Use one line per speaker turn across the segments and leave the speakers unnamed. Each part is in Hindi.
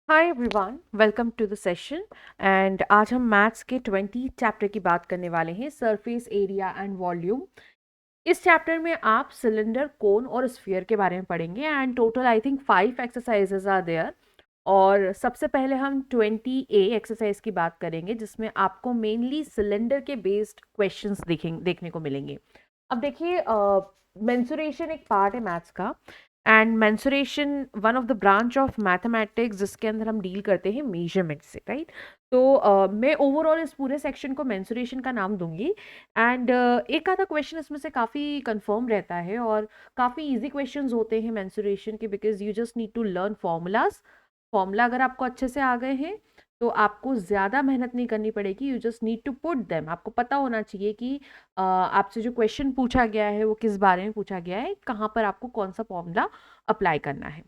Hi everyone, welcome to the session. And आज हम मैथ्स के 20 चैप्टर की बात करने वाले हैं, सरफेस एरिया एंड वॉल्यूम। इस चैप्टर में आप सिलेंडर, कोन और स्फीयर के बारे में पढ़ेंगे and total I think 5 exercises are there. और सबसे पहले हम 20A एक्सरसाइज की बात करेंगे, जिसमें आपको मेनली सिलेंडर के बेस्ड क्वेश्चंस देखने को मिलेंगे। अब देखिए, मेंसुरेशन एक पार्ट है मैथ्स का, and mensuration one of the branch of mathematics जिसके अंदर हम डील करते हैं मेजरमेंट से, राइट। तो मैं ओवरऑल इस पूरे सेक्शन को मेंसुरेशन का नाम दूंगी। एंड एक आधा क्वेश्चन इसमें से काफ़ी कंफर्म रहता है और काफ़ी इजी क्वेश्चंस होते हैं मेंसुरेशन के, because you just need to learn formulas. Formula अगर आपको अच्छे से आ गए हैं तो आपको ज़्यादा मेहनत नहीं करनी पड़ेगी, you just need to put them. आपको पता होना चाहिए कि आपसे जो क्वेश्चन पूछा गया है वो किस बारे में पूछा गया है, कहाँ पर आपको कौन सा फॉर्मूला अप्लाई करना है।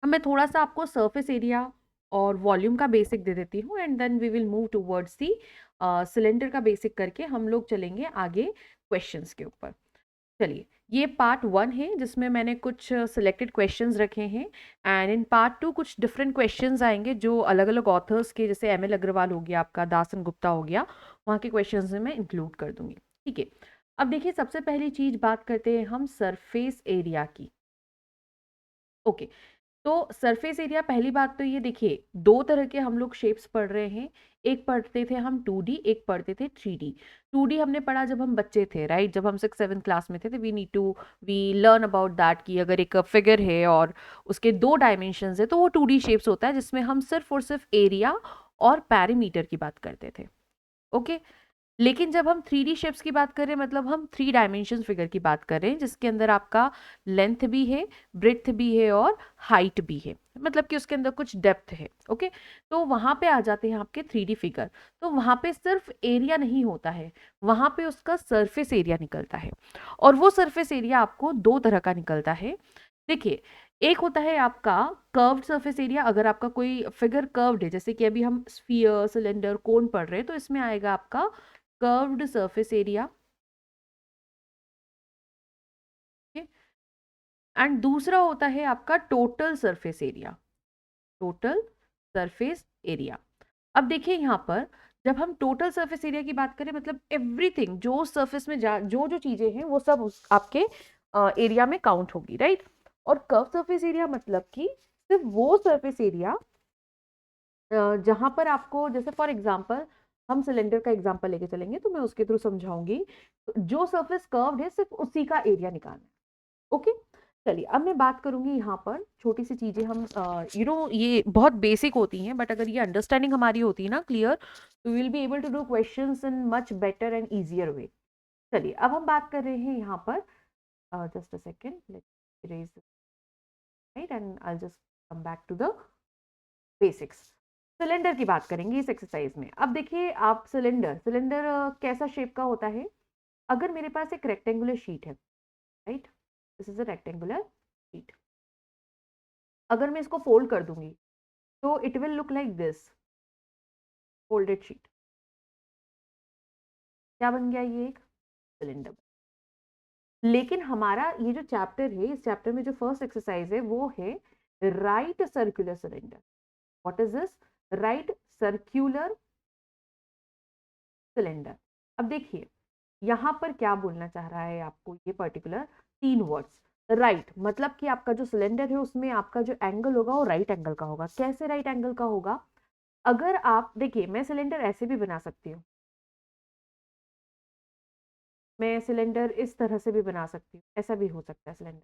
अब मैं थोड़ा सा आपको सरफेस एरिया और वॉल्यूम का बेसिक दे देती हूँ, and then we will move towards the cylinder का बेसिक करके हम लोग चलेंगे आगे क्वेश्चंस के ऊपर। चलिए, ये पार्ट 1 है जिसमें मैंने कुछ सिलेक्टेड क्वेश्चंस रखे हैं। एंड इन पार्ट 2 कुछ डिफरेंट क्वेश्चंस आएंगे जो अलग अलग ऑथर्स के, जैसे एम एल अग्रवाल हो गया, आपका दासन गुप्ता हो गया, वहाँ के क्वेश्चंस में मैं इंक्लूड कर दूंगी। ठीक है, अब देखिए, सबसे पहली चीज बात करते हैं हम सरफेस एरिया की। ओके, तो सरफेस एरिया, पहली बात तो ये देखिए, दो तरह के हम लोग शेप्स पढ़ रहे हैं। एक पढ़ते थे हम 2D, एक पढ़ते थे 3D। 2D हमने पढ़ा जब हम बच्चे थे, राइट, जब हम 6-7 क्लास में थे, तो वी लर्न अबाउट दैट कि अगर एक फिगर है और उसके 2 डायमेंशंस है तो वो 2D शेप्स होता है, जिसमें हम सिर्फ और सिर्फ एरिया और पैरीमीटर की बात करते थे। ओके, लेकिन जब हम 3D शेप्स की बात करें, मतलब हम 3 डायमेंशन फिगर की बात करें, जिसके अंदर आपका लेंथ भी है, ब्रेड्थ भी है और हाइट भी है, मतलब कि उसके अंदर कुछ डेप्थ है। ओके, तो वहाँ पे आ जाते हैं आपके 3D फिगर। तो वहाँ पे सिर्फ एरिया नहीं होता है, वहाँ पे उसका सरफेस एरिया निकलता है। और वो सरफेस एरिया आपको दो तरह का निकलता है। देखिए, एक होता है आपका कर्व्ड सरफेस एरिया। अगर आपका कोई फिगर कर्व्ड है, जैसे कि अभी हम स्फीयर, सिलेंडर, कोन पढ़ रहे हैं, तो इसमें आएगा आपका कर्व्ड सरफेस एरिया। एंड दूसरा होता है आपका total surface area. Total surface area. अब देखिए यहाँ पर, जब हम टोटल सरफेस एरिया की बात करें, मतलब एवरीथिंग जो सरफेस में जो जो चीजें हैं वो सब आपके एरिया में काउंट होगी, राइट। और कर्व सरफेस एरिया मतलब कि सिर्फ वो सरफेस एरिया जहां पर आपको, जैसे फॉर एग्जांपल हम सिलेंडर का एग्जांपल लेके चलेंगे तो मैं उसके थ्रू समझाऊंगी। जो सरफेस कर्व्ड है सिर्फ उसी का एरिया निकालना है। ओके, चलिए, अब मैं बात करूंगी यहाँ पर छोटी सी चीजें। हम ये बहुत बेसिक होती हैं, बट अगर ये अंडरस्टैंडिंग हमारी होती है ना क्लियर, तो will be able to do questions in much better and easier way. चलिए, अब हम बात कर रहे हैं यहाँ पर, just a second, let erase, right, and I just come back to the basics. Cylinder की बात करेंगे इस एक्सरसाइज में। अब देखिए, आप सिलेंडर सिलेंडर कैसा शेप का होता है। अगर मेरे पास एक रेक्टेंगुलर शीट है, right, this is a rectangular sheet. अगर मैं इसको फोल्ड कर दूंगी तो it will look like this, folded sheet. क्या बन गया, ये एक सिलेंडर। लेकिन हमारा ये जो चैप्टर है, इस चैप्टर में जो फर्स्ट एक्सरसाइज है वो है right circular cylinder. What is this? Right circular cylinder. अब देखिए, यहां पर क्या बोलना चाह रहा है आपको ये पर्टिकुलर 3 वर्ड्स। राइट मतलब कि आपका जो सिलेंडर है उसमें आपका जो एंगल होगा वो राइट एंगल का होगा। कैसे राइट एंगल का होगा? अगर आप देखिए, मैं सिलेंडर ऐसे भी बना सकती हूँ, मैं सिलेंडर इस तरह से भी बना सकती हूँ, ऐसा भी हो सकता है सिलेंडर।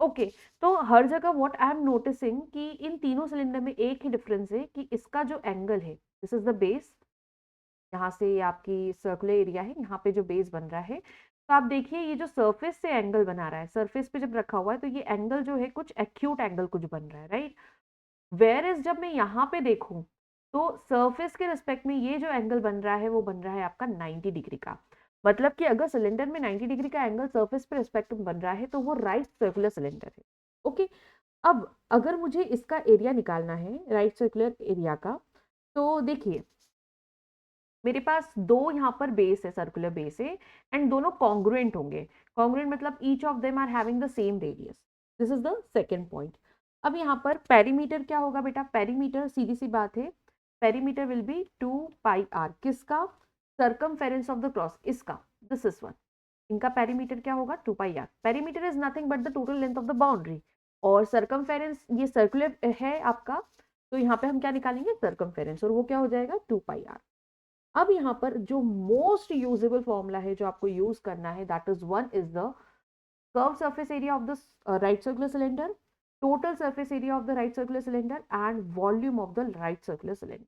ओके, तो हर जगह व्हाट आई एम नोटिसिंग कि इन तीनों सिलेंडर में एक ही डिफरेंस है कि इसका जो एंगल है, दिस इज द बेस। यहाँ से ये आपकी सर्कुलर एरिया है, यहाँ पे जो बेस बन रहा है, तो आप देखिए ये जो सरफेस से एंगल बना रहा है, सरफेस पे जब रखा हुआ है तो ये एंगल जो है कुछ एक्यूट एंगल कुछ बन रहा है, राइट। वेयर एज जब मैं यहाँ पे देखूं तो सरफेस के रिस्पेक्ट में ये जो एंगल बन रहा है वो बन रहा है आपका 90 डिग्री का। मतलब कि अगर सिलेंडर में 90 डिग्री का एंगल सरफेस पे रिस्पेक्ट में बन रहा है तो वो राइट सर्कुलर सिलेंडर है। ओके, अब अगर मुझे इसका एरिया निकालना है, राइट सर्कुलर एरिया का, तो देखिए मेरे पास दो यहाँ पर बेस है, सर्कुलर बेस है, एंड दोनों कॉन्ग्रुएंट होंगे। कॉन्ग्रुएंट मतलब each of them are having the same radius. This is the second point. अब यहाँ पर पेरीमीटर क्या होगा बेटा, पेरीमीटर सीधी सी बात है, पेरीमीटर विल बी 2πr, किसका, सर्कमफेरेंस ऑफ द क्रॉस, इसका, दिस इज वन, इनका पेरीमीटर क्या होगा 2πr। Perimeter is nothing but the total length of the boundary, और सर्कमफेरेंस ये सर्कुलर है आपका, तो यहाँ पे हम क्या निकालेंगे, सर्कमफेरेंस, और वो क्या हो जाएगा 2πr। अब यहाँ पर जो मोस्ट यूजेबल फॉर्मूला है जो आपको यूज करना है, that is one is the curve surface area of the right circular cylinder, total surface area of the right circular cylinder and volume of the right circular cylinder.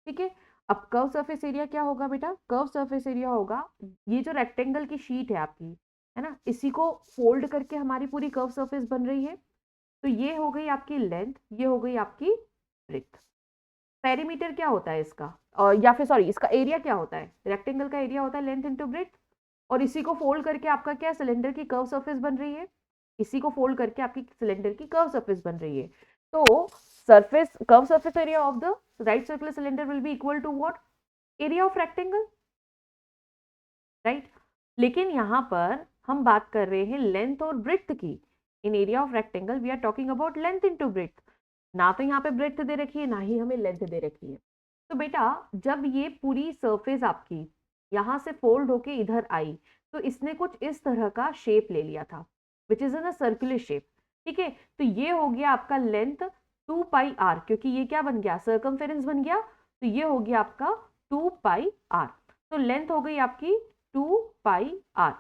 ठीक है, अब कर्व सरफेस एरिया क्या होगा बेटा, कर्व सरफेस एरिया होगा ये जो रेक्टेंगल की शीट है आपकी, है ना, इसी को फोल्ड करके हमारी पूरी कर्व सरफेस बन रही है, तो ये हो गई आपकी लेंथ, ये हो गई आपकी ब्रेथ। पेरीमीटर क्या होता है इसका, या फिर सॉरी इसका एरिया क्या होता है, रेक्टेंगल का एरिया होता है लेंथ इंटू ब्रेथ, और इसी को फोल्ड करके आपका क्या सिलेंडर की कर्व सरफेस बन रही है, इसी को फोल्ड करके आपकी सिलेंडर की कर्व सरफेस बन रही है। तो surface curve surface area of the right circular cylinder will be equal to what, area of rectangle, right. लेकिन यहां पर हम बात कर रहे हैं लेंथ और ब्रेड्थ की, in area of rectangle we are talking about length into breadth, ना तो यहाँ पे ब्रेड्थ दे रखी है ना ही हमें लेंथ दे रखी है। तो बेटा जब ये पूरी सरफेस आपकी यहाँ से फोल्ड होके इधर आई, तो इसने कुछ इस तरह का शेप ले लिया था, which is in a circular shape. ठीक है, तो ये हो गया आपका लेंथ 2πr, क्योंकि ये क्या बन गया, सर्कमफेरेंस बन गया, तो ये हो गया आपका 2πr। तो लेंथ हो गई आपकी 2πr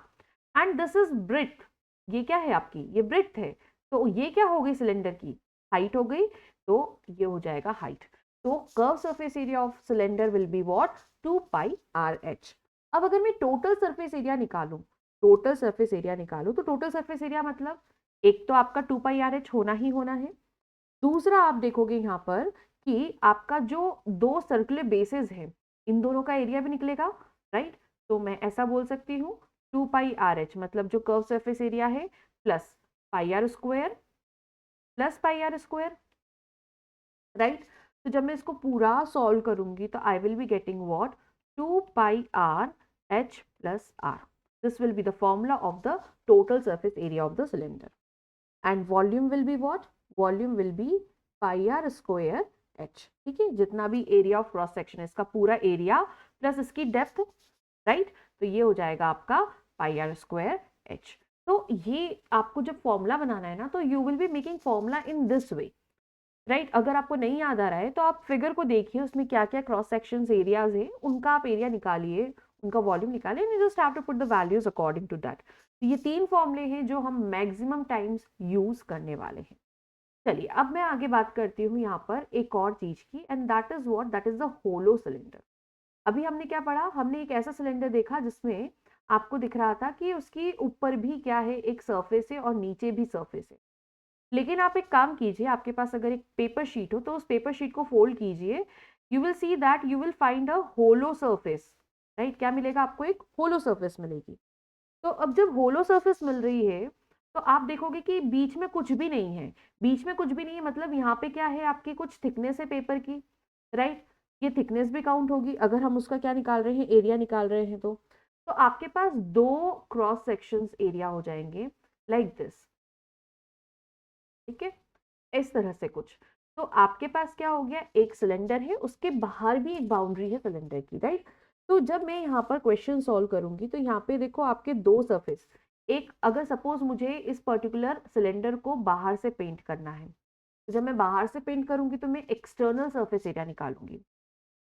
and this is breadth, ये क्या है आपकी, ये ब्रेड्थ है, तो ये क्या हो गई सिलेंडर की हाइट हो गई, तो ये हो जाएगा हाइट। तो curve surface area of cylinder will be what, 2πrh। अब अगर मैं टोटल सरफेस एरिया निकालूं, टोटल सरफेस एरिया निकालूं, तो टोटल सरफेस एरिया मतलब एक तो आपका 2πrh होना ही होना है, दूसरा आप देखोगे यहाँ पर कि आपका जो दो सर्कुलर बेसेस हैं, इन दोनों का एरिया भी निकलेगा, राइट। तो मैं ऐसा बोल सकती हूँ 2πrh मतलब जो कर्व सरफेस एरिया है plus πr square plus πr square, right. तो जब मैं इसको पूरा सॉल्व करूंगी तो I will be getting what, 2πrh plus r, this will be the formula of the total surface area of the cylinder, and volume will be what, volume will B πr square h। ठीक है, जितना भी एरिया ऑफ क्रॉस सेक्शन है इसका पूरा एरिया प्लस इसकी डेप्थ, राइट। तो ये हो जाएगा आपका πr स्क्वायर h। तो ये आपको जब फॉर्मूला बनाना है ना, तो you will be making formula in this way, right. अगर आपको नहीं याद आ रहा है तो आप फिगर को देखिए, उसमें क्या क्या क्रॉस सेक्शंस एरियाज है, उनका आप एरिया निकालिए, उनका वॉल्यूम निकालिए, and you just have to put the values according to that. तो ये तीन फॉर्मूले हैं जो हम मैक्सिमम टाइम्स यूज करने वाले हैं। चलिए अब मैं आगे बात करती हूँ यहाँ पर एक और चीज की, and that is what, that is the hollow cylinder. अभी हमने क्या पढ़ा, हमने एक ऐसा सिलेंडर देखा जिसमें आपको दिख रहा था कि उसकी ऊपर भी क्या है, एक सरफेस है और नीचे भी सरफेस है। लेकिन आप एक काम कीजिए, आपके पास अगर एक पेपर शीट हो तो उस पेपर शीट को फोल्ड कीजिए, you will see that you will find a hollow surface, right. क्या मिलेगा आपको, एक होलो सरफेस मिलेगी। तो अब जब होलो सरफेस मिल रही है तो आप देखोगे कि बीच में कुछ भी नहीं है, बीच में कुछ भी नहीं है मतलब यहाँ पे क्या है, आपकी कुछ थिकनेस है पेपर की, राइट। ये थिकनेस भी काउंट होगी अगर हम उसका क्या निकाल रहे हैं, एरिया निकाल रहे हैं। तो आपके पास दो क्रॉस सेक्शंस एरिया हो जाएंगे लाइक दिस, ठीक है, इस तरह से कुछ। तो आपके पास क्या हो गया, एक सिलेंडर है, उसके बाहर भी एक बाउंड्री है सिलेंडर की, राइट। तो जब मैं यहाँ पर क्वेश्चन सॉल्व करूंगी तो यहाँ पे देखो आपके दो सरफेस, एक अगर सपोज मुझे इस पर्टिकुलर सिलेंडर को बाहर से पेंट करना है, तो जब मैं बाहर से पेंट करूंगी तो मैं एक्सटर्नल सरफेस एरिया निकालूंगी,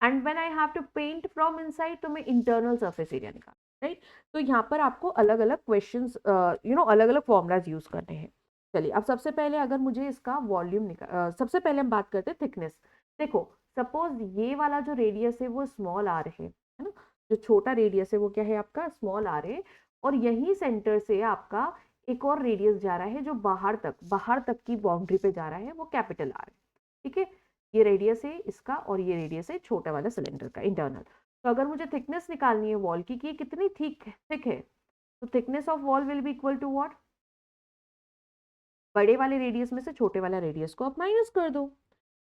and when I have to paint from inside तो मैं इंटरनल सरफेस एरिया निकाल, राइट। तो यहाँ पर आपको अलग अलग क्वेश्चंस अलग अलग फॉर्मूलाज यूज करने हैं। चलिए अब सबसे पहले अगर मुझे इसका वॉल्यूम सबसे पहले हम बात करते हैं थिकनेस। देखो सपोज ये वाला जो रेडियस है वो स्मॉल आर है ना, जो छोटा रेडियस है वो क्या है आपका स्मॉल आर है, और यही सेंटर से आपका एक और रेडियस जा रहा है जो बाहर तक की बाउंड्री पे जा रहा है, वो कैपिटल आर है। ठीक है, ये रेडियस है इसका और ये रेडियस है छोटा वाला सिलेंडर का इंटरनल। तो अगर मुझे थिकनेस निकालनी है वॉल की कि ये कितनी थिक है, तो thickness of wall will be equal to what, बड़े वाले रेडियस में से छोटे वाला रेडियस को आप माइनस कर दो।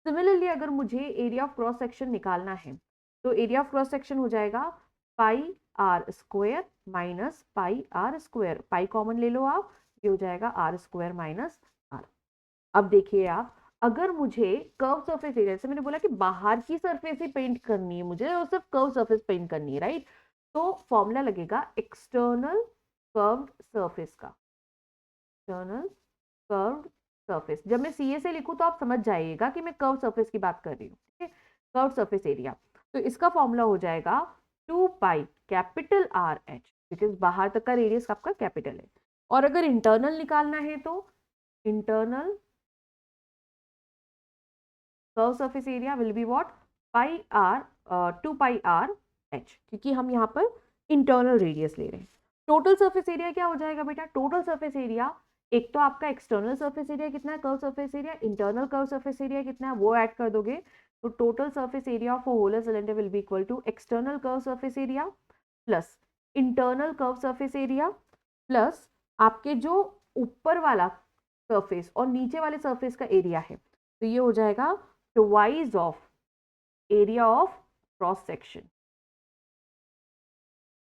सिमिलरली अगर मुझे एरिया ऑफ क्रॉस सेक्शन निकालना है तो एरिया ऑफ क्रॉस सेक्शन हो जाएगा pi are square minus pi are square, pi common ले लो आप, ये हो जाएगा आर स्क्वायर माइनस आर। अब देखिए आप, अगर मुझे कर्व सरफेस एरिया, जैसे मैंने बोला कि बाहर की सरफेस ही पेंट करनी है मुझे और सिर्फ कर्व सरफेस पेंट करनी है, राइट, तो फॉर्मूला लगेगा एक्सटर्नल कर्व्ड सरफेस का, एक्सटर्नल कर्व्ड सरफेस। जब मैं सीए से लिखूं तो आप समझ जाइएगा कि मैं कर्व सरफेस की बात कर रही हूँ, ठीक है, कर्व सरफेस एरिया। तो इसका फॉर्मूला हो जाएगा 2 pi capital R H, because बाहर तक का रेडियस आपका कैपिटल है। और अगर इंटरनल निकालना है तो internal curve surface area will be what, pi r, 2 pi are h, क्योंकि हम यहाँ पर इंटरनल रेडियस ले रहे हैं। टोटल सरफेस एरिया क्या हो जाएगा बेटा, टोटल सरफेस एरिया, एक तो आपका एक्सटर्नल सरफेस एरिया कितना है curve surface area, internal curve surface area कितना है वो ऐड कर दोगे, तो total surface area of a hollow cylinder will be equal to external curve surface area plus internal curve surface area plus आपके जो ऊपर वाला सरफेस और नीचे वाले सरफेस का एरिया है, तो ये हो जाएगा twice of area of cross section,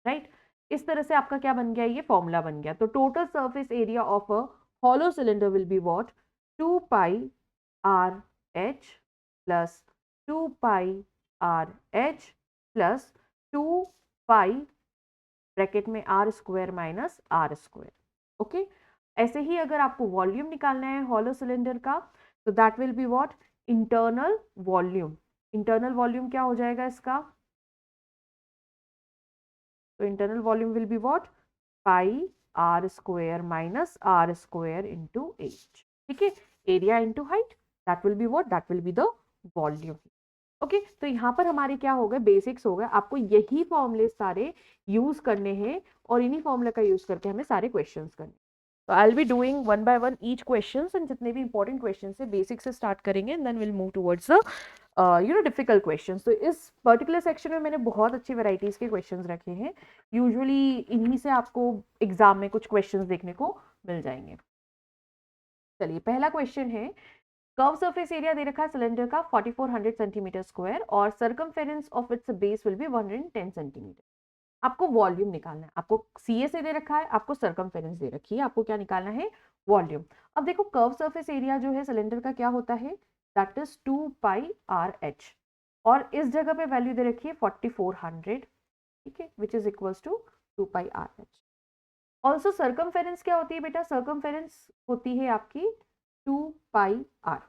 right. इस तरह से आपका क्या बन गया, ये फॉर्मूला बन गया। तो total surface area of a hollow cylinder will be what, 2 pi are H plus 2 pi are H plus 2 pi bracket में R square minus are square, okay. ऐसे ही अगर आपको वॉल्यूम निकालना है हॉलो सिलेंडर का, तो that will be what, internal volume. Internal volume क्या हो जाएगा इसका, तो internal volume will be what, pi are square minus are square into H, ठीक है, area into height, that will be what, that will be the volume. Okay, तो यहाँ पर हमारे क्या हो गए, बेसिक्स हो गए। आपको यही फॉर्मूले सारे यूज करने हैं और इन्हीं फॉर्मूले का यूज करके हमें सारे क्वेश्चंस करने। तो I will be doing one by one each questions, and जितने भी इंपॉर्टेंट क्वेश्चंस है बेसिक से स्टार्ट करेंगे and then will move towards the difficult questions. तो इस पर्टिकुलर सेक्शन में मैंने बहुत अच्छी वैरायटीज के क्वेश्चंस रखे हैं। यूजुअली इन्हीं से आपको एग्जाम में कुछ क्वेश्चंस देखने को मिल जाएंगे। चलिए, पहला क्वेश्चन है, कर्व सरफेस एरिया दे रखा है सिलेंडर का 4400 सेंटीमीटर स्क्वायर और circumference of its base will be 110 centimetre. आपको वॉल्यूम निकालना है, आपको सीए से दे रखा है, आपको सर्कमफेरेंस दे रखी है, आपको क्या निकालना है, वॉल्यूम। अब देखो कर्व सरफेस एरिया जो है सिलेंडर का क्या होता है, that is 2 pi R H, और इस जगह पे वैल्यू दे रखी है 4400, ठीक है, which is equals to 2 pi are h. Also circumference क्या होती है बेटा, सर्कमफेरेंस होती है आपकी 2 पाई आर,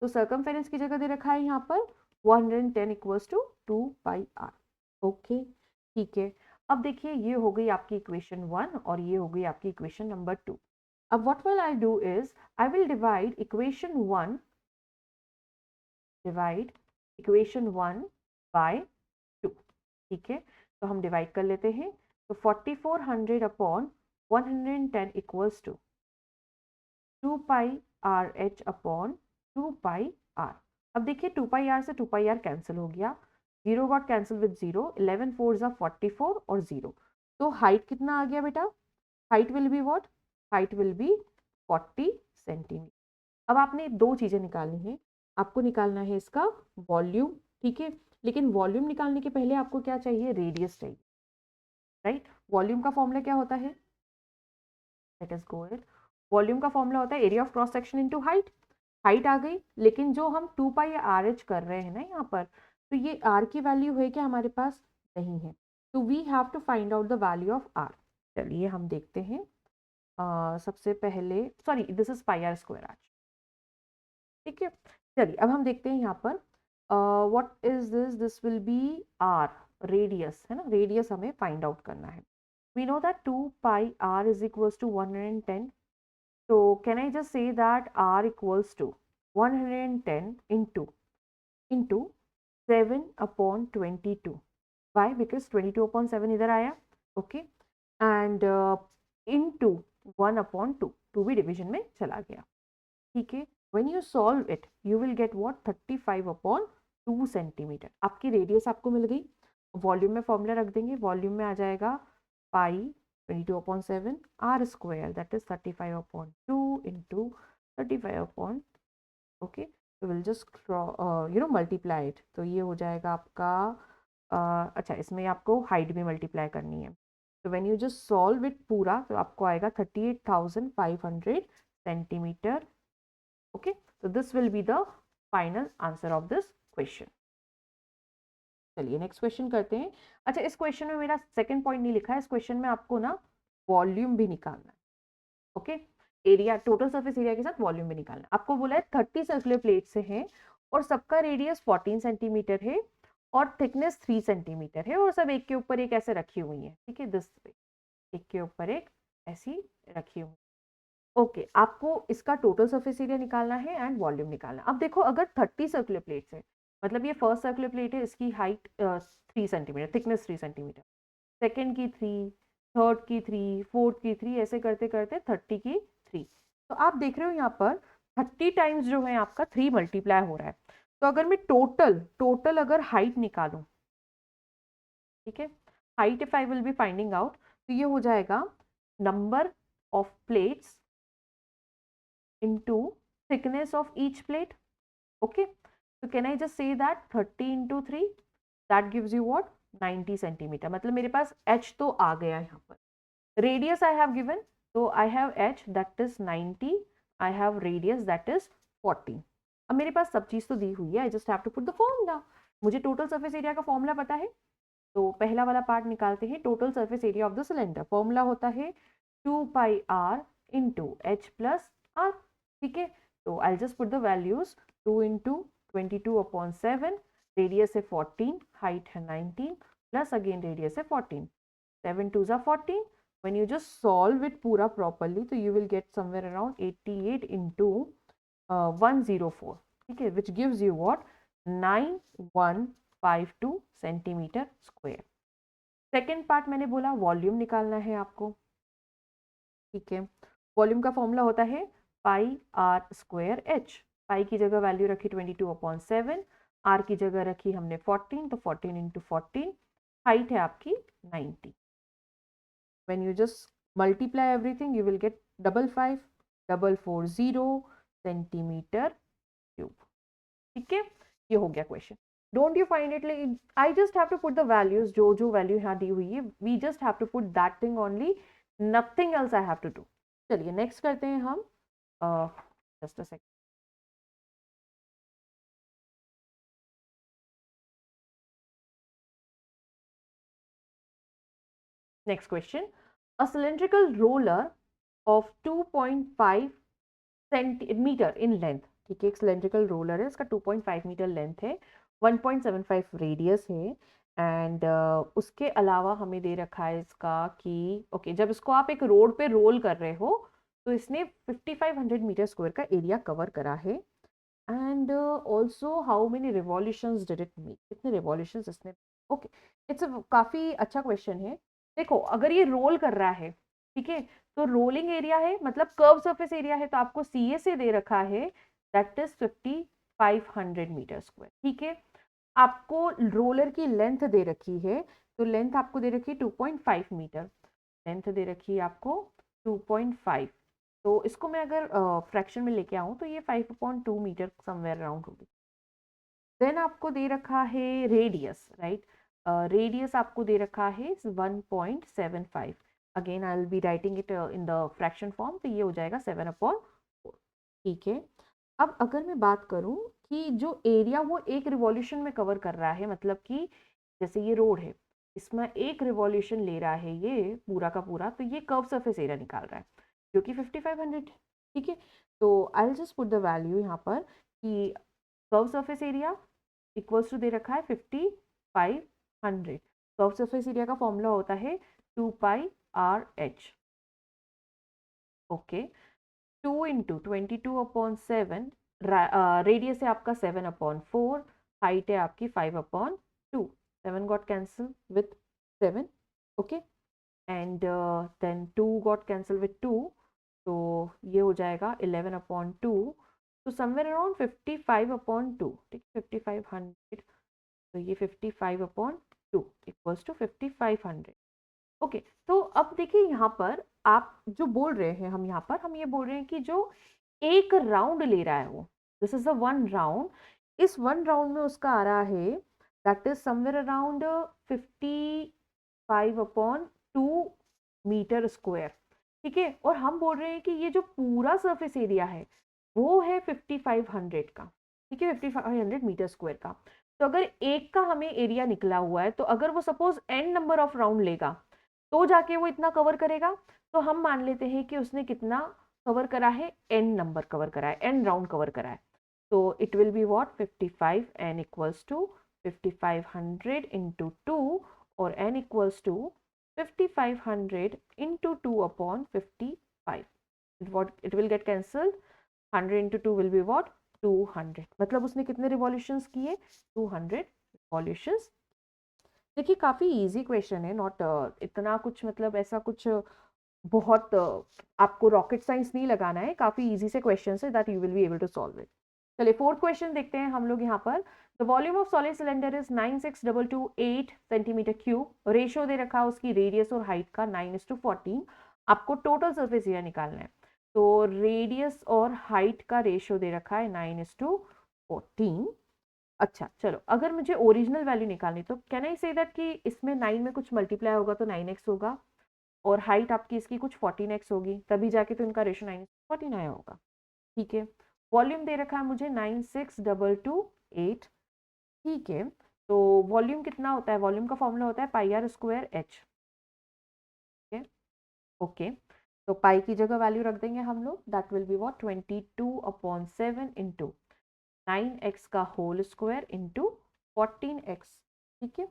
तो सर्कमफेरेंस की जगह दे रखा है यहाँ पर 110 equals to 2 pi r, okay, ठीक है। अब देखिए, ये हो गई आपकी इक्वेशन 1 और ये हो गई आपकी इक्वेशन नंबर 2। अब what will I do is, I will divide equation 1, divide equation 1 by 2, ठीक है। तो हम डिवाइड कर लेते हैं, तो 4400 upon 110 equals to 2 pi are h upon 2 pi r. अब देखिए 2 पाई आर से 2 पाई आर कैंसिल हो गया, 0 गॉट कैंसिल विद 0, 11 4 जा 44 और 0, तो हाइट कितना आ गया बेटा, height will be what, height will be 40 centimetre. अब आपने दो चीजें निकालनी है, आपको निकालना है इसका वॉल्यूम, ठीक है, लेकिन वॉल्यूम निकालने के पहले आपको क्या चाहिए, रेडियस चाहिए, राइट। वॉल्यूम का फॉर्मूला क्या होता है, let us go it. Volume का फॉर्मूला होता है area of cross section into height. Height आ गई, लेकिन जो हम 2 पाई आर एच कर रहे हैं ना यहाँ पर, तो ये आर की वैल्यू है क्या हमारे पास, नहीं है, तो we have to find out the value of r. चलिए हम देखते हैं, सबसे पहले, sorry this is pi are square आज, ठीक है। चलिए अब हम देखते हैं यहाँ पर, what is this, this will be r, radius है ना, रेडियस हमें फाइंड आउट करना है। We know that 2 pi r is equals to 110, so can I just say that R equals to 110 into 7 upon 22. Why? Because 22 upon 7 इधर आया, okay, and into 1 upon 2, 2 भी डिवीजन में चला गया, ठीक है। When you solve it, you will get what, 35 upon 2 centimetre. आपकी रेडियस आपको मिल गई, वॉल्यूम में फॉर्मूला रख देंगे, वॉल्यूम में आ जाएगा पाई 22 upon 7 r square, that is 35 upon 2 into 35 upon, okay, so we'll just multiply it, तो ये हो जाएगा आपका, अच्छा इसमें आपको हाइट भी मल्टीप्लाई करनी है, तो when you just solve it पूरा, तो आपको आएगा 38,500 सेंटीमीटर ओके, तो this will be the final answer of this question. चलिए नेक्स्ट क्वेश्चन करते हैं। अच्छा, इस क्वेश्चन में मेरा सेकंड पॉइंट नहीं लिखा है, इस क्वेश्चन में आपको ना वॉल्यूम भी निकालना है। Okay, area, total surface area के साथ वॉल्यूम भी निकालना है। आपको बोला है 30 सर्कुलर प्लेट से हैं और सबका रेडियस 14 सेंटीमीटर है और थिकनेस 3 सेंटीमीटर है और सब एक के ऊपर एक ऐसे रखी हुई है। ठीक है, दिस एक के ऊपर एक ऐसी रखी हुई। ओके, आपको इसका टोटल सरफेस एरिया निकालना है एंड वॉल्यूम निकालना है। अब देखो, अगर 30 सर्कुलर प्लेट्स है, मतलब ये फर्स्ट सर्कुलर प्लेट है, इसकी height 3 centimetre, thickness 3 centimetre, second की 3, थर्ड की 3, फोर्थ की 3, ऐसे करते करते 30 की 3। तो आप देख रहे हो यहाँ पर 30 टाइम्स जो है आपका 3 मल्टीप्लाई हो रहा है। तो अगर मैं टोटल टोटल अगर हाइट निकालूं, ठीक है, height if I will be finding out, तो ये हो जाएगा number of plates into thickness of each plate. Okay, so can I just say that 30 into 3, that gives you what, 90 centimetre. मतलब मेरे पास h तो आ गया यहाँ पर, रेडियस आई हैव गिवन, तो I have h that is 90, I have radius that is 14। अब मेरे पास सब चीज तो दी हुई है, I just have to put the formula. मुझे टोटल सरफेस एरिया का फॉर्मूला पता है, तो पहला वाला पार्ट निकालते हैं। Total surface area of the cylinder, formula होता है 2 pi R into H plus R. ठीक है, तो I just put the values, 2 into 22/7, radius है 14, हाइट है 19, प्लस अगेन रेडियस है 14, 7 2 जा 14। when you just solve it पूरा properly, तो you will get somewhere around 88 into 104, ठीक है, which gives you what, 9152 centimetre square. Second part मैंने बोला वॉल्यूम निकालना है आपको। ठीक है, वॉल्यूम का फॉर्मूला होता है पाई आर स्क्वायर एच। पाई की जगह वैल्यू रखी 22/7, आर की जगह रखी हमने 14, तो 14 इंटू 14, हाइट है आपकी 90। when you just multiply everything you will get 555440 centimetre cube. ठीक है, ये हो गया question. Don't you find it, like I just have to put the values, जो जो वैल्यू यहाँ दी हुई है, we just have to put that thing only, nothing else I have to do. चलिए नेक्स्ट करते हैं हम, just a second. Next question, a cylindrical roller of 2.5 centimetre in length. ठीक है, एक सिलेंड्रिकल रोलर है, इसका 2.5 मीटर लेंथ है, 1.75 रेडियस है एंड उसके अलावा हमें दे रखा है इसका कि ओके, जब इसको आप एक रोड पे रोल कर रहे हो तो इसने 5500 मीटर स्क्वायर का एरिया कवर करा है and also how many revolutions did it make, कितने रिवॉल्यूशंस इसने। ओके, इट्स काफी अच्छा क्वेश्चन है। देखो, अगर ये रोल कर रहा है, ठीक है, तो रोलिंग एरिया है, मतलब कर्व सरफेस एरिया है, तो आपको सी ए से दे रखा है दैट इज 5500 मीटर स्क्वायर। ठीक है, आपको रोलर की लेंथ दे रखी है, तो लेंथ आपको दे रखी है 2.5 मीटर, लेंथ दे रखी है आपको 2.5। तो इसको मैं अगर फ्रैक्शन में लेके आऊँ तो ये 5/2 मीटर समवेयर अराउंड होगी। देन आपको दे रखा है रेडियस, राइट, रेडियस आपको दे रखा है 1.75। Again I will be writing it in the fraction form, तो ये हो जाएगा 7/4। ठीक है, अब अगर मैं बात करूं कि जो एरिया वो एक रिवॉल्यूशन में कवर कर रहा है, मतलब कि जैसे ये रोड है, इसमें एक रिवॉल्यूशन ले रहा है ये पूरा का पूरा, तो ये कर्व सरफेस एरिया निकाल रहा है जो कि 5500। ठीक है, तो I will just put the value यहाँ पर कि curve surface area equals to दे रखा है 5500। कर्व सरफेस एरिया का फॉर्मूला होता है 2 pi are H. Okay, 2 into 22/7, radius है आपका 7/4, हाइट है आपकी 5/2, 7 got cancel with 7। Okay, and then 2 got cancel with 2, तो ये हो जाएगा 11/2, तो समवेयर अराउंड 55/2। ठीक है, 5500, तो ये 55/2 इक्वल्स टू 5500। ओके, तो अब देखिए यहाँ पर आप जो बोल रहे हैं, हम यहाँ पर हम ये बोल रहे हैं कि जो एक राउंड ले रहा है वो, this is the one round, इस वन राउंड में उसका आ रहा है that is somewhere around 55/2 metre square. ठीक है, और हम बोल रहे हैं कि ये जो पूरा सरफेस एरिया है वो है 5500 का, ठीक है, 5500 मीटर स्क्वायर का। तो अगर एक का हमें एरिया निकला हुआ है, तो अगर वो suppose n number of round लेगा तो जाके वो इतना कवर करेगा। तो हम मान लेते हैं कि उसने कितना कवर करा है, n नंबर कवर करा है, n राउंड कवर करा है। तो it will be what, 55, n equals to 5500 into 2, और n equals to 5500 into 2 upon 55। It will get cancelled. 100 into 2 will be what, 200। मतलब उसने कितने रिवॉल्यूशंस किए, 200 रिवॉल्यूशंस। देखिए काफ़ी इजी क्वेश्चन है, नॉट इतना कुछ मतलब ऐसा कुछ बहुत आपको रॉकेट साइंस नहीं लगाना है, काफ़ी इजी से क्वेश्चन है that you will be able to solve it. चलिए फोर्थ क्वेश्चन देखते हैं हम लोग यहाँ पर। The volume of solid cylinder is 96228 centimetre cube. Ratio दे रखा है उसकी रेडियस और हाइट का 9:14। आपको टोटल सरफेस एरिया निकालना है। तो रेडियस और हाइट का रेशियो दे रखा है 9:14। अच्छा चलो, अगर मुझे ओरिजिनल वैल्यू निकालनी तो कैन आई से दैट कि इसमें 9 में कुछ मल्टीप्लाई होगा तो 9x होगा, और हाइट आपकी इसकी कुछ 14x होगी, तभी जाके तो इनका रेशियो 9:14 आया होगा। ठीक है, वॉल्यूम दे रखा है मुझे 96228। ठीक है, तो वॉल्यूम कितना होता है, वॉल्यूम का फॉर्मूला होता है pi are square H. Okay, तो पाई की जगह वैल्यू रख देंगे हम लोग, that will be what, 22/7 into 9x का होल स्क्वायर इंटू 14x। ठीक है,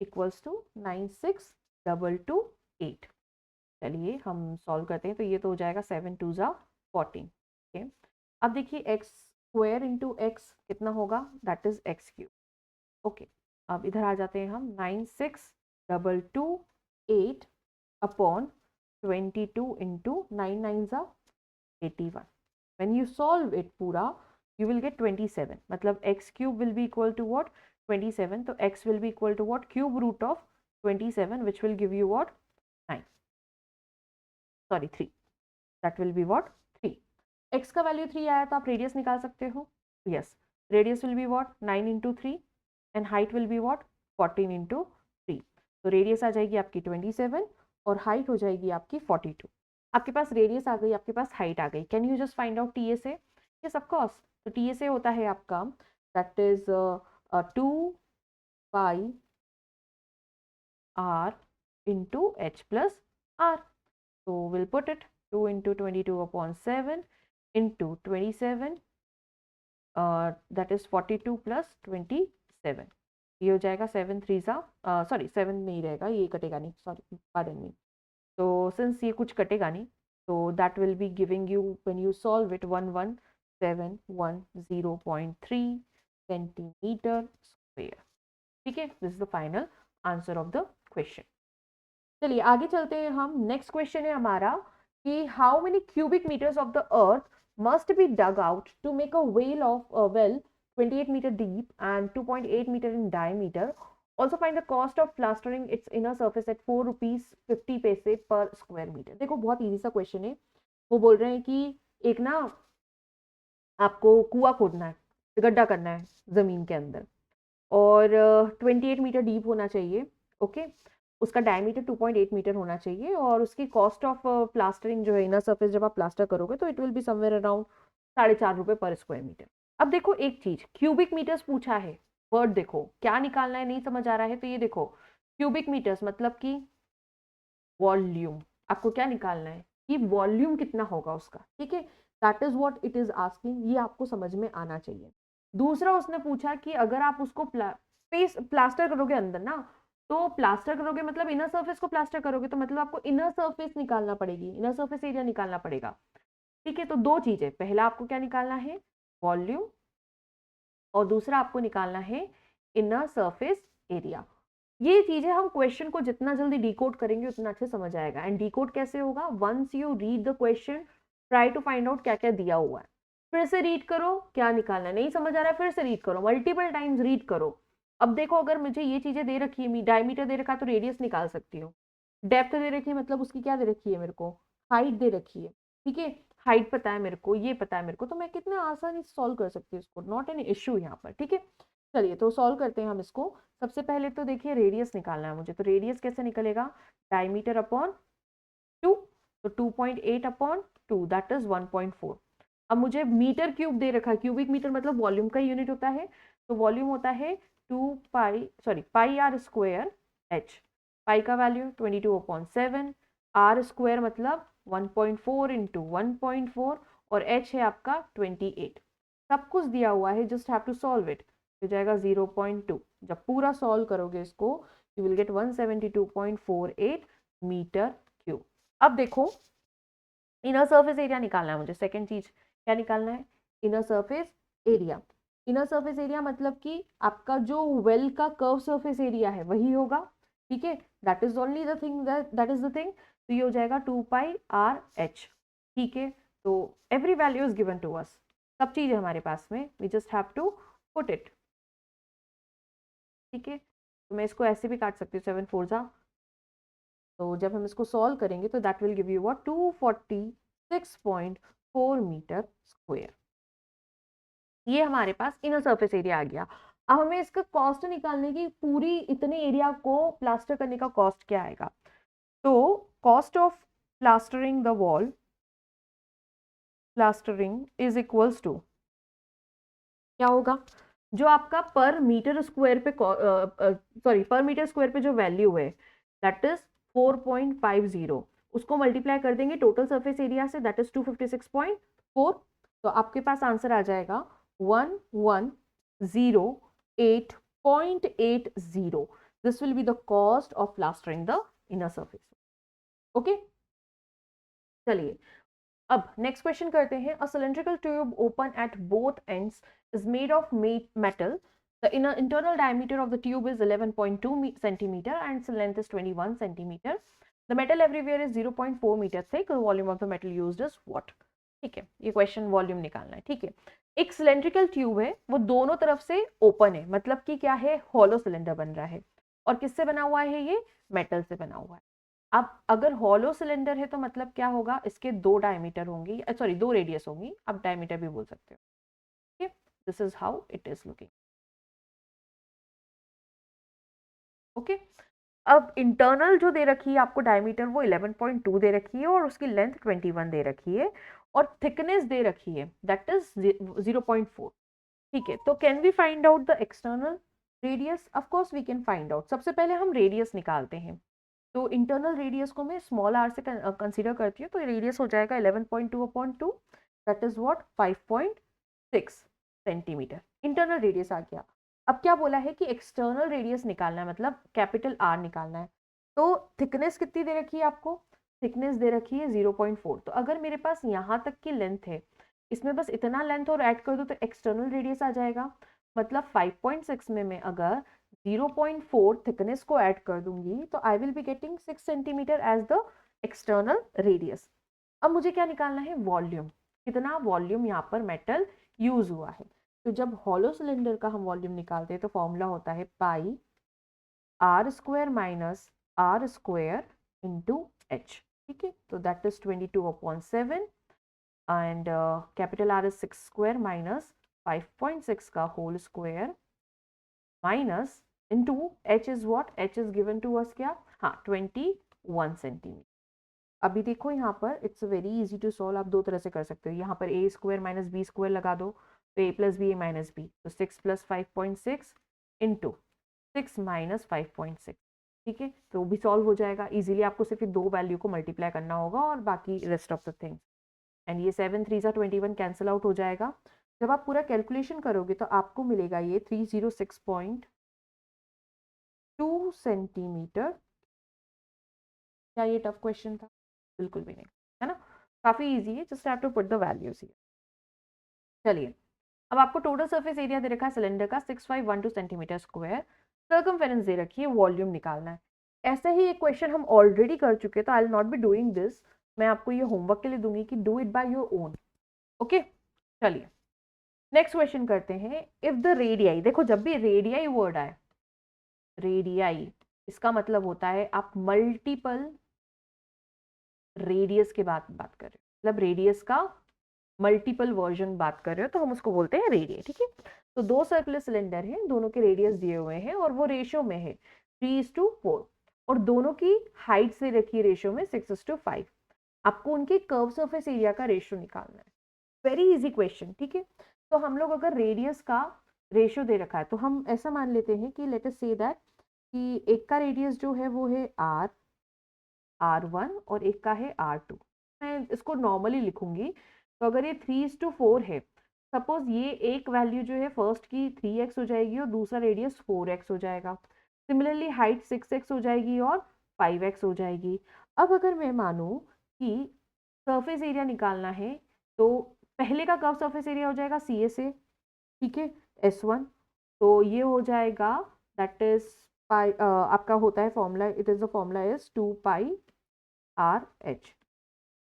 इक्वल्स टू 96228। चलिए हम सॉल्व करते हैं, तो ये तो हो जाएगा 7×2 = 14। ओके, अब देखिए एक्स स्क्वायर इंटू एक्स कितना होगा, that is x cube. Okay, अब इधर आ जाते हैं हम, 96228 upon 22 into 9×9 = 81। when you solve it पूरा you will get 27, मतलब x cube will be equal to what, 27। तो x will be equal to what, cube root of 27, which will give you what, 9, sorry 3, that will be what, 3। x का वैल्यू 3 आया तो आप रेडियस निकाल सकते हो। Yes, radius will be what, 9 into 3, and height will be what, 14 into 3। तो रेडियस आ जाएगी आपकी 27 और हाइट हो जाएगी आपकी 42। आपके पास रेडियस आ गई, आपके पास हाइट आ गई। Can you just find out T S A? Yes of course. तो टी एस ए होता है आपका, that is 2πr into H plus r. So we'll put it 2 into 22/7 into 27, that is 42 plus 27। ये हो जाएगा 7×3 सॉरी 7 नहीं रहेगा, ये कटेगा नहीं, सॉरी पार्डन मी। तो सिंस ये कुछ कटेगा नहीं, तो that will be giving you when you solve it 11710.3 centimetre square. ठीक है, this is the final answer of the question. चलिए आगे चलते हैं हम। नेक्स्ट क्वेश्चन है हमारा कि how many cubic metres of the earth must be dug out to make a well of well 28 metre deep and 2.8 metre in diameter. Also find the cost of plastering its inner surface at 4 rupees 50 paise पर स्क्वायर मीटर। देखो बहुत इजी सा क्वेश्चन है। वो बोल रहे हैं कि एक ना आपको कुआं खोदना है, गड्ढा करना है जमीन के अंदर, और 28 मीटर डीप होना चाहिए। ओके, उसका डायमीटर 2.8 मीटर होना चाहिए, और उसकी कॉस्ट ऑफ प्लास्टरिंग जो है इनर सरफेस जब आप प्लास्टर करोगे तो it will be somewhere around 4.5 रुपए पर स्क्वायर मीटर। अब देखो एक चीज, क्यूबिक मीटर्स पूछा है, वर्ड देखो क्या निकालना है, नहीं समझ आ रहा है तो ये देखो क्यूबिक मीटर्स मतलब कि वॉल्यूम। आपको क्या निकालना है कि वॉल्यूम कितना होगा उसका। ठीक है, that is what it is asking, ये आपको समझ में आना चाहिए। दूसरा उसने पूछा कि अगर आप उसको प्लास्टर करोगे अंदर ना, तो प्लास्टर करोगे मतलब इनर सरफेस को प्लास्टर करोगे, तो मतलब आपको इनर सरफेस निकालना पड़ेगी, इनर सरफेस एरिया निकालना पड़ेगा। ठीक है, तो दो चीजें, पहला आपको क्या निकालना है, वॉल्यूम, और दूसरा आपको निकालना है इनर सरफेस एरिया। ये चीजें हम क्वेश्चन को जितना जल्दी डिकोड करेंगे उतना अच्छे समझ आएगा। एंड डिकोड कैसे होगा, once you read the question try to find out क्या क्या दिया हुआ है, फिर से रीड करो, क्या निकालना है नहीं समझ आ रहा है फिर से रीड करो, मल्टीपल टाइम्स रीड करो। अब देखो अगर मुझे ये चीजें दे रखी है, डायमीटर दे रखा है तो रेडियस निकाल सकती हूँ, डेप्थ दे रखी है मतलब उसकी क्या दे रखी है मेरे को, हाइट दे रखी है। ठीक है, हाइट पता है मेरे को, ये पता है मेरे को, तो मैं कितना आसानी से सॉल्व कर सकती हूँ इसको, नॉट एन इश्यू यहाँ पर। ठीक है, चलिए तो सॉल्व करते हैं हम इसको। सबसे पहले तो देखिए रेडियस निकालना है मुझे, तो रेडियस कैसे निकलेगा, डायमीटर अपॉन 2, तो 2.8 अपॉन 2 दैट इज 1.4। अब मुझे मीटर क्यूब दे रखा है, क्यूबिक मीटर मतलब वॉल्यूम का यूनिट होता है, तो वॉल्यूम होता है पाई आर स्क्वायर एच। पाई का वैल्यू 22/7, आर स्क्वायर मतलब 1.4 इंटू 1.4 और एच है आपका 28। सब कुछ दिया हुआ है, just have to solve it. हो जाएगा 0.2। जब पूरा सॉल्व करोगे इसको you will get 172.48 metre cube. अब देखो इनर सरफेस एरिया निकालना है मुझे। सेकंड चीज क्या निकालना है? Inner surface area. Inner surface area मतलब कि आपका जो वेल का कर्व सरफेस एरिया है वही होगा, ठीक है। That is only the thing, that is the thing. तो ये हो जाएगा 2πr/h, ठीक है। तो every value is given to us, सब चीज है हमारे पास में, we just have to put it, ठीक है। तो मैं इसको ऐसे भी काट सकती हूँ 7 4 जा। तो जब हम इसको सॉल्व करेंगे तो that will give you what 246.4 metre square. ये हमारे पास इनर सरफेस एरिया आ गया। अब हमें इसका कॉस्ट निकालने की, पूरी इतने एरिया को प्लास्टर करने का कॉस्ट क्या आएगा। तो cost of plastering the wall, plastering is equals to क्या होगा, जो आपका पर मीटर स्क्वायर पे पर मीटर स्क्वायर पे जो वैल्यू है दैट इज 4.50, उसको मल्टीप्लाई कर देंगे टोटल सरफेस एरिया से, दैट इज 256.4। तो आपके पास आंसर आ जाएगा 1108.80। This will be the cost of plastering the inner surface. Okay, चलिए अब नेक्स्ट क्वेश्चन करते हैं। A cylindrical tube open at both ends is made of metal. The internal diameter of the tube is 11.2 centimeter and its length is 21 centimeter. The metal everywhere is 0.4 meter thick. The volume of the metal used is what? ठीक है, ये क्वेश्चन वॉल्यूम निकालना है, ठीक है। एक सिलेंड्रिकल ट्यूब है, वो दोनों तरफ से ओपन है, मतलब कि क्या है, हॉलो सिलेंडर बन रहा है। और किससे बना हुआ है ये? मेटल से बना हुआ है। अब अगर हॉलो सिलेंडर है तो मतलब क्या होगा, इसके दो डायमीटर होंगी, सॉरी दो रेडियस होंगी, आप डायमीटर भी बोल सकते हो, ठीक है। This is how it is looking, okay. अब इंटरनल जो दे रखी है आपको डायमीटर वो 11.2 दे रखी है और उसकी लेंथ 21 दे रखी है और थिकनेस दे रखी है दैट इज 0.4, ठीक है। तो can we find out the external radius? Of course we can find out. सबसे पहले हम रेडियस निकालते हैं। तो इंटरनल रेडियस को मैं स्मॉल आर से कंसीडर करती हूँ, तो रेडियस हो जाएगा 11.2/2, that is what 5.6 centimetre. Internal radius आ गया। अब क्या बोला है कि एक्सटर्नल रेडियस निकालना है, मतलब कैपिटल आर निकालना है। तो थिकनेस कितनी दे रखी है आपको? थिकनेस दे रखी है 0.4। तो अगर मेरे पास यहाँ तक की लेंथ है, इसमें बस इतना लेंथ और ऐड कर दो तो एक्सटर्नल रेडियस आ जाएगा। मतलब 5.6 में मैं अगर 0.4 थिकनेस को ऐड कर दूंगी तो I will be getting 6 centimetre as the external radius. अब मुझे क्या निकालना है? वॉल्यूम। कितना वॉल्यूम यहाँ पर मेटल यूज हुआ है। तो जब हॉलो सिलेंडर का हम वॉल्यूम निकालते हैं तो फॉर्मूला होता है pi are square minus are square into H, ठीक है। तो that is 22/7 and capital R is 6 square minus 5.6 का whole square minus into H is what, H is given to us क्या, हाँ 21 सेंटीमीटर। अभी देखो यहाँ पर it's very easy to solve, आप दो तरह से कर सकते हो। यहाँ पर A square minus B square लगा दो तो ए प्लस बी ए माइनस बी, तो 6 + 5.6 इंटू 6 - 5.6, ठीक है। तो वो भी सॉल्व हो जाएगा इजीली। आपको सिर्फ दो वैल्यू को मल्टीप्लाई करना होगा और बाकी rest of the things. And ये 7 3 21 कैंसिल आउट हो जाएगा। जब आप पूरा कैलकुलेशन करोगे तो आपको मिलेगा ये 306.2 सेंटीमीटर। क्या ये टफ क्वेश्चन था? बिल्कुल भी नहीं, है ना। काफी इजी है, just have to put the values here. चलिए अब आपको टोटल सरफेस एरिया दे रखा है सिलेंडर का 6512 सेंटीमीटर स्क्वायर। सर्कमफेरेंस दे रखी है, वॉल्यूम निकालना है। ऐसा ही एक क्वेश्चन हम ऑलरेडी कर चुके हैं, तो I will not be doing this. मैं आपको ये होमवर्क के लिए दूंगी कि do it by your own, okay. चलिए नेक्स्ट क्वेश्चन करते हैं। इफ द रेडियाई, देखो जब भी रेडियाई वर्ड आए, रेडियाई इसका मतलब होता है आप मल्टीपल रेडियस के बात कर रहे हो, मतलब रेडियस का मल्टीपल वर्जन बात कर रहे हो, तो हम उसको बोलते हैं रेडियस, ठीक है। तो दो सर्कुलर सिलेंडर हैं, दोनों के रेडियस दिए हुए हैं और वो रेशियो में है 3:4 और दोनों की हाइट से रखी रेशियो में 6:5। आपको उनके कर्व सरफेस एरिया का रेशियो निकालना है। वेरी इजी क्वेश्चन, ठीक है। तो हम लोग अगर रेडियस का रेशियो दे रखा है तो हम ऐसा मान लेते हैं कि लेट अस से दैट कि एक का रेडियस जो है वो है R1 और एक का है R2। मैं इसको नॉर्मली लिखूंगी। तो अगर ये 3:4 है, सपोज ये एक वैल्यू जो है फर्स्ट की 3x हो जाएगी और दूसरा रेडियस 4x हो जाएगा। सिमिलरली हाइट 6x हो जाएगी और 5x हो जाएगी। अब अगर मैं मानूं कि सरफेस एरिया निकालना है तो पहले का कर्व सरफेस एरिया हो जाएगा सी ए से, ठीक है, S1। तो ये हो जाएगा दैट इज पाई, आपका होता है formula, it is the formula is 2πRh।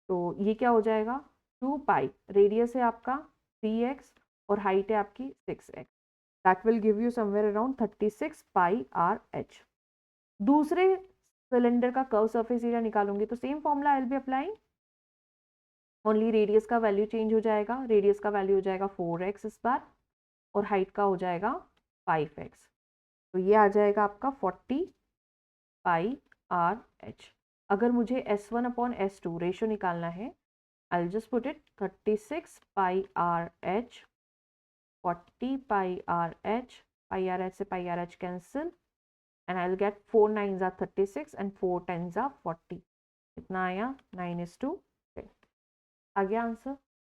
तो ये क्या हो जाएगा, 2π रेडियस है आपका 3x और हाइट है आपकी 6x। That will give you somewhere around 36πRh। दूसरे सिलेंडर का कर्व सरफेस एरिया निकालूंगी तो same formula I will be applying, only radius का वैल्यू चेंज हो जाएगा। रेडियस का वैल्यू हो जाएगा 4x इस बार और हाइट का हो जाएगा 5x। तो ये आ जाएगा आपका 40πRh। अगर मुझे S1/S2 रेशियो निकालना है, I'll just put it 36πRh, 40πRh, πRh से πRh cancel and I'll get 4 9s are 36 and 4 10s are 40। कितना आया 9:10। आ गया आंसर।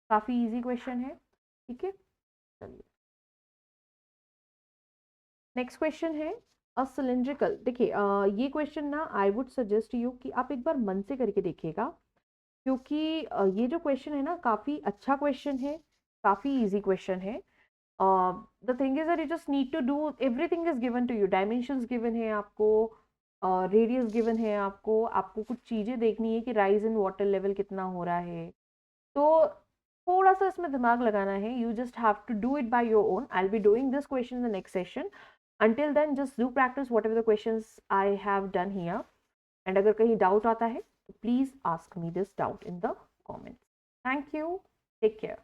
काफी इजी क्वेश्चन है, ठीक है। चलिए नेक्स्ट क्वेश्चन है अ सिलिंड्रिकल। देखिए ये क्वेश्चन ना आई वुड सजेस्ट यू कि आप एक बार मन से करके देखिएगा, क्योंकि ये जो क्वेश्चन है ना काफ़ी अच्छा क्वेश्चन है, काफ़ी इजी क्वेश्चन है। The thing is that you just need to do, everything is given to you, dimensions given है आपको, रेडियस गिवन है आपको, आपको कुछ चीज़ें देखनी है कि राइज इन वाटर लेवल कितना हो रहा है। तो थोड़ा सा इसमें दिमाग लगाना है, you just have to do it by your own. I will be doing this question in the next session. Until then, just do practice whatever the questions I have done here. And अगर कहीं doubt आता है, तो please ask me this doubt in the comments. Thank you. Take care.